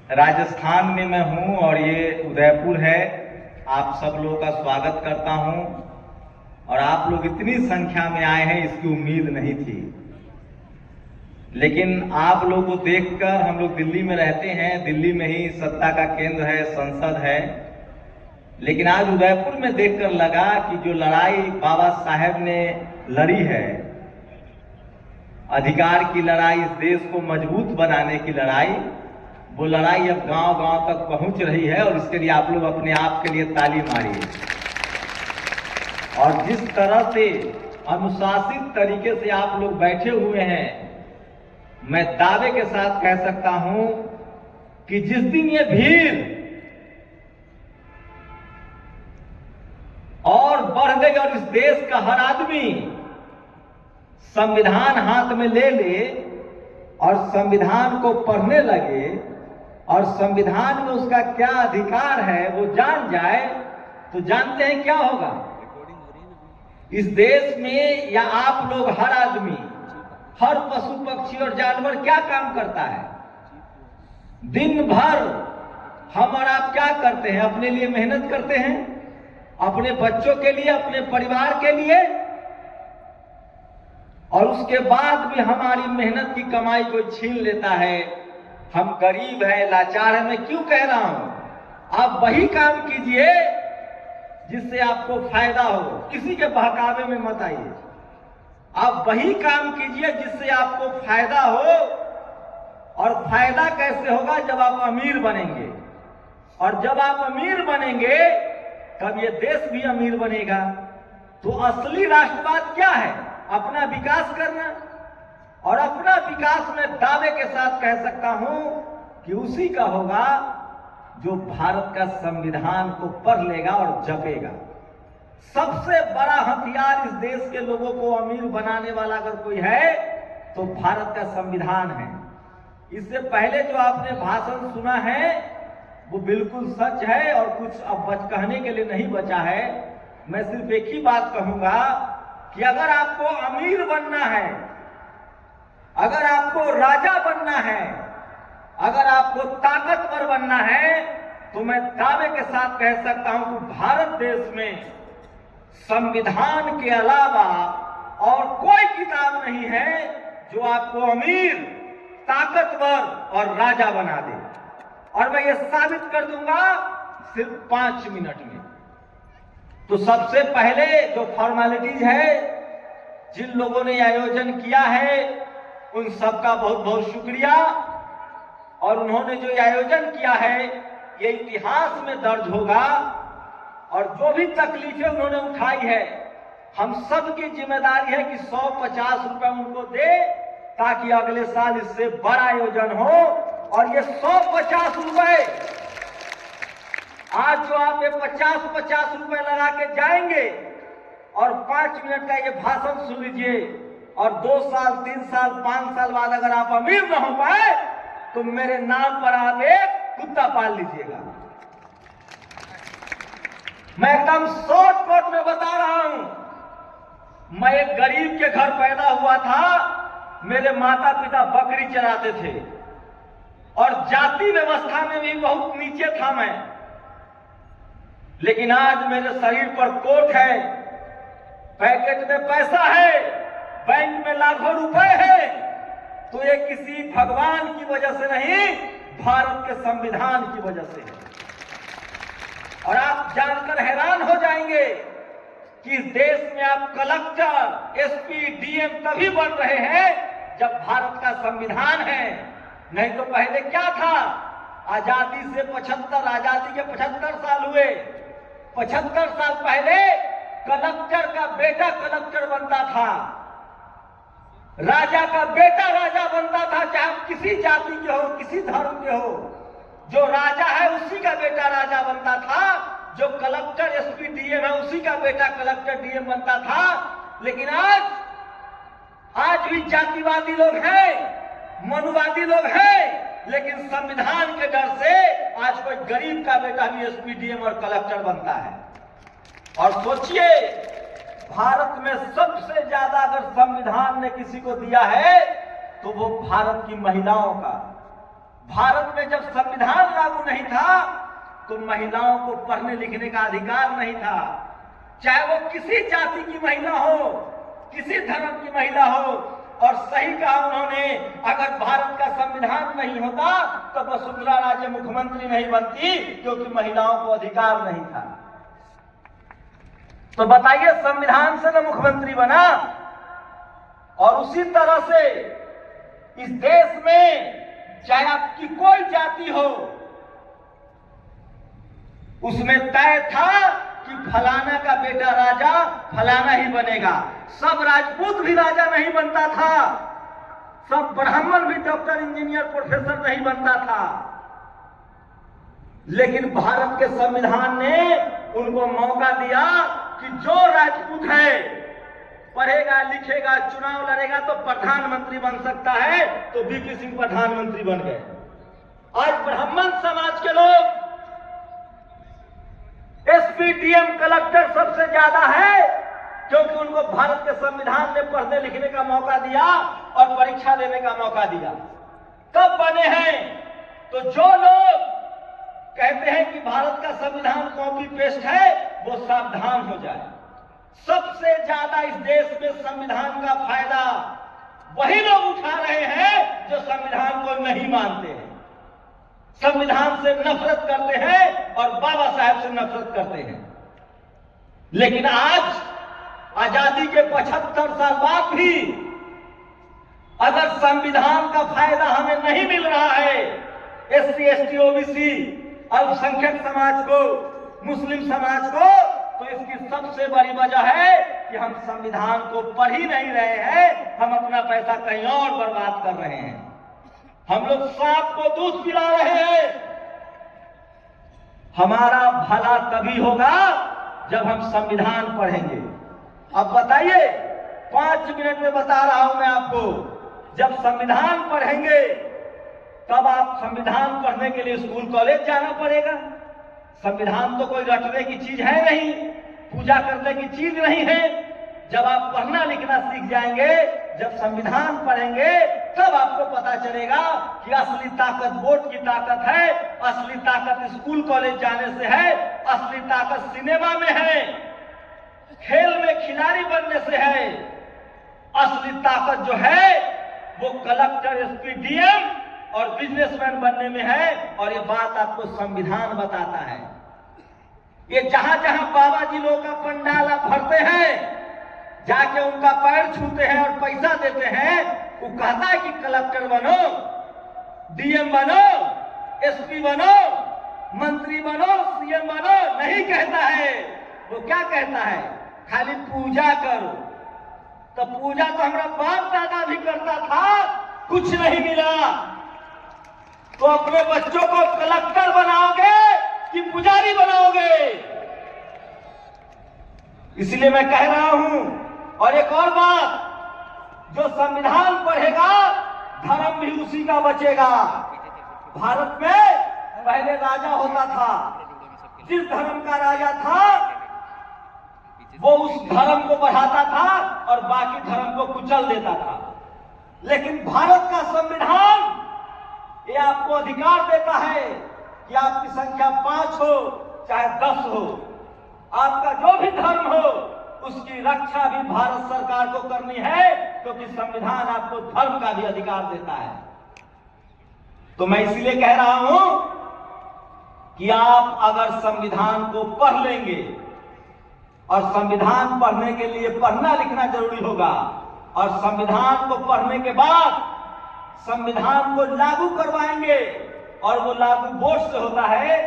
राजस्थान में मैं हूं और ये उदयपुर है। आप सब लोगों का स्वागत करता हूं और आप लोग इतनी संख्या में आए हैं इसकी उम्मीद नहीं थी, लेकिन आप लोगों को देखकर, हम लोग दिल्ली में रहते हैं, दिल्ली में ही सत्ता का केंद्र है, संसद है, लेकिन आज उदयपुर में देखकर लगा कि जो लड़ाई बाबा साहेब ने लड़ी है, अधिकार की लड़ाई, इस देश को मजबूत बनाने की लड़ाई, वो लड़ाई अब गांव-गांव तक पहुंच रही है और इसके लिए आप लोग अपने आप के लिए ताली मारिए। और जिस तरह से अनुशासित तरीके से आप लोग बैठे हुए हैं, मैं दावे के साथ कह सकता हूं कि जिस दिन ये भीड़ और बढ़ गई और इस देश का हर आदमी संविधान हाथ में ले ले और संविधान को पढ़ने लगे और संविधान में उसका क्या अधिकार है वो जान जाए, तो जानते हैं क्या होगा इस देश में? या आप लोग, हर आदमी, हर पशु पक्षी और जानवर क्या काम करता है? दिन भर हम और आप क्या करते हैं? अपने लिए मेहनत करते हैं, अपने बच्चों के लिए, अपने परिवार के लिए, और उसके बाद भी हमारी मेहनत की कमाई कोई छीन लेता है। हम गरीब हैं, लाचार हैं। मैं क्यों कह रहा हूं? आप वही काम कीजिए जिससे आपको फायदा हो, किसी के बहकावे में मत आइए। आप वही काम कीजिए जिससे आपको फायदा हो। और फायदा कैसे होगा? जब आप अमीर बनेंगे, और जब आप अमीर बनेंगे तब ये देश भी अमीर बनेगा। तो असली राष्ट्रवाद क्या है? अपना विकास करना। और अपना विकास में दावे के साथ कह सकता हूं कि उसी का होगा जो भारत का संविधान को पढ़ लेगा और जपेगा। सबसे बड़ा हथियार इस देश के लोगों को अमीर बनाने वाला अगर कोई है तो भारत का संविधान है। इससे पहले जो आपने भाषण सुना है वो बिल्कुल सच है और कुछ अब कहने के लिए नहीं बचा है। मैं सिर्फ एक ही बात कहूंगा कि अगर आपको अमीर बनना है, अगर आपको राजा बनना है, अगर आपको ताकतवर बनना है, तो मैं दावे के साथ कह सकता हूं कि भारत देश में संविधान के अलावा और कोई किताब नहीं है जो आपको अमीर, ताकतवर और राजा बना दे। और मैं ये साबित कर दूंगा सिर्फ 5 मिनट में। तो सबसे पहले जो फॉर्मेलिटीज है, जिन लोगों ने आयोजन किया है उन सबका बहुत बहुत शुक्रिया। और उन्होंने जो आयोजन किया है ये इतिहास में दर्ज होगा। और जो भी तकलीफें उन्होंने उठाई है, हम सब की जिम्मेदारी है कि 150 रुपए उनको दे ताकि अगले साल इससे बड़ा आयोजन हो। और ये 150 रुपए, आज जो आप ये 50-50 रुपए लगा के जाएंगे और 5 मिनट का ये भाषण सुन लीजिए, और 2 साल, 3 साल, 5 साल बाद अगर आप अमीर न हो पाए तो मेरे नाम पर आप एक कुत्ता पाल लीजिएगा। मैं एकदम शॉर्टकट में बता रहा हूं। मैं एक गरीब के घर पैदा हुआ था। मेरे माता पिता बकरी चराते थे और जाति व्यवस्था में भी बहुत नीचे था मैं। लेकिन आज मेरे शरीर पर कोट है, पैकेट में पैसा है, बैंक में लाखों रुपए है। तो ये किसी भगवान की वजह से नहीं, भारत के संविधान की वजह से है। और आप जानकर हैरान हो जाएंगे कि इस देश में आप कलेक्टर, एसपी, डीएम तभी बन रहे हैं जब भारत का संविधान है। नहीं तो पहले क्या था? आजादी के 75 साल हुए। 75 साल पहले कलेक्टर का बेटा कलेक्टर बनता था, राजा का बेटा राजा बनता था, चाहे आप किसी जाति के हो, किसी धर्म के हो। जो राजा है उसी का बेटा राजा बनता था, जो कलेक्टर, एसपी, डीएम है उसी का बेटा कलेक्टर, डीएम बनता था। लेकिन आज भी जातिवादी लोग हैं, मनुवादी लोग हैं, लेकिन संविधान के डर से आज कोई गरीब का बेटा भी एसपी, डीएम और कलेक्टर बनता है। और सोचिए, भारत में सबसे ज्यादा अगर संविधान ने किसी को दिया है तो वो भारत की महिलाओं का। भारत में जब संविधान लागू नहीं था तो महिलाओं को पढ़ने लिखने का अधिकार नहीं था, चाहे वो किसी जाति की महिला हो, किसी धर्म की महिला हो। और सही कहा उन्होंने, अगर भारत का संविधान नहीं होता तो वसुंधरा राजे मुख्यमंत्री नहीं बनती, क्योंकि महिलाओं को अधिकार नहीं था। तो बताइए, संविधान से न मुख्यमंत्री बना। और उसी तरह से इस देश में चाहे आपकी कोई जाति हो, उसमें तय था कि फलाना का बेटा राजा फलाना ही बनेगा। सब राजपूत भी राजा नहीं बनता था, सब ब्राह्मण भी डॉक्टर, इंजीनियर, प्रोफेसर नहीं बनता था। लेकिन भारत के संविधान ने उनको मौका दिया कि जो राजपूत है, पढ़ेगा लिखेगा, चुनाव लड़ेगा तो प्रधानमंत्री बन सकता है। तो वीपी सिंह प्रधानमंत्री बन गए। आज ब्राह्मण समाज के लोग एसपी, डीएम, कलेक्टर सबसे ज्यादा है, क्योंकि उनको भारत के संविधान ने पढ़ने लिखने का मौका दिया और परीक्षा देने का मौका दिया। कब बने हैं? तो जो लोग कहते हैं कि भारत का संविधान कॉपी पेस्ट है, वो सावधान हो जाए। सबसे ज्यादा इस देश में संविधान का फायदा वही लोग उठा रहे हैं जो संविधान को नहीं मानते हैं, संविधान से नफरत करते हैं और बाबा साहेब से नफरत करते हैं। लेकिन आज आजादी के 75 साल बाद भी अगर संविधान का फायदा हमें नहीं मिल रहा है, एससी, एसटी, ओबीसी, अल्पसंख्यक समाज को, मुस्लिम समाज को, तो इसकी सबसे बड़ी वजह है कि हम संविधान को पढ़ ही नहीं रहे हैं। हम अपना पैसा कहीं और बर्बाद कर रहे हैं। हम लोग सांप को दूध पिला रहे हैं। हमारा भला तभी होगा जब हम संविधान पढ़ेंगे। अब बताइए, 5 मिनट में बता रहा हूं मैं आपको, जब संविधान पढ़ेंगे तब आप संविधान पढ़ने के लिए स्कूल कॉलेज जाना पड़ेगा। संविधान तो कोई रटने की चीज है नहीं, पूजा करने की चीज नहीं है। जब आप पढ़ना लिखना सीख जाएंगे, जब संविधान पढ़ेंगे, तब आपको पता चलेगा कि असली ताकत वोट की ताकत है, असली ताकत स्कूल कॉलेज जाने से है, असली ताकत सिनेमा में है, खेल में खिलाड़ी बनने से है। असली ताकत जो है वो कलेक्टर, एसपी, डीएम और बिजनेसमैन बनने में है। और ये बात आपको संविधान बताता है। ये जहां जहां बाबा जी लोग का पंडाल आप भरते हैं, जाके उनका पैर छूते हैं और पैसा देते हैं, वो कहता है कि कलेक्टर बनो, डीएम बनो, एसपी बनो, मंत्री बनो, सीएम बनो, नहीं कहता है। वो क्या कहता है? खाली पूजा करो। तो पूजा तो हमारा बाप दादा भी करता था, कुछ नहीं मिला। तो अपने बच्चों को कलेक्टर बनाओगे कि पुजारी बनाओगे? इसलिए मैं कह रहा हूं। और एक और बात, जो संविधान पढ़ेगा धर्म भी उसी का बचेगा। भारत में पहले राजा होता था, जिस धर्म का राजा था वो उस धर्म को बढ़ाता था और बाकी धर्म को कुचल देता था। लेकिन भारत का संविधान ये आपको अधिकार देता है कि आपकी संख्या 5 हो चाहे 10 हो, आपका जो भी धर्म हो उसकी रक्षा भी भारत सरकार को करनी है, क्योंकि संविधान आपको धर्म का भी अधिकार देता है। तो मैं इसलिए कह रहा हूं कि आप अगर संविधान को पढ़ लेंगे, और संविधान पढ़ने के लिए पढ़ना लिखना जरूरी होगा, और संविधान को पढ़ने के बाद संविधान को लागू करवाएंगे, और वो लागू वोट से होता है,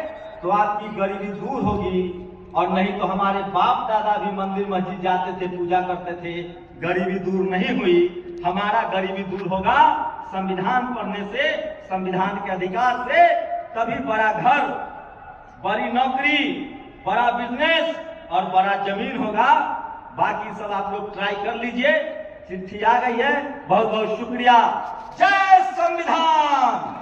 तो आपकी गरीबी दूर होगी। और नहीं तो हमारे बाप दादा भी मंदिर मस्जिद जाते थे, पूजा करते थे, गरीबी दूर नहीं हुई। हमारा गरीबी दूर होगा संविधान पढ़ने से, संविधान के अधिकार से। तभी बड़ा घर, बड़ी नौकरी, बड़ा बिजनेस और बड़ा जमीन होगा। बाकी सब आप लोग ट्राई कर लीजिए। चिट्ठी आ गई है। बहुत बहुत शुक्रिया। जय संविधान।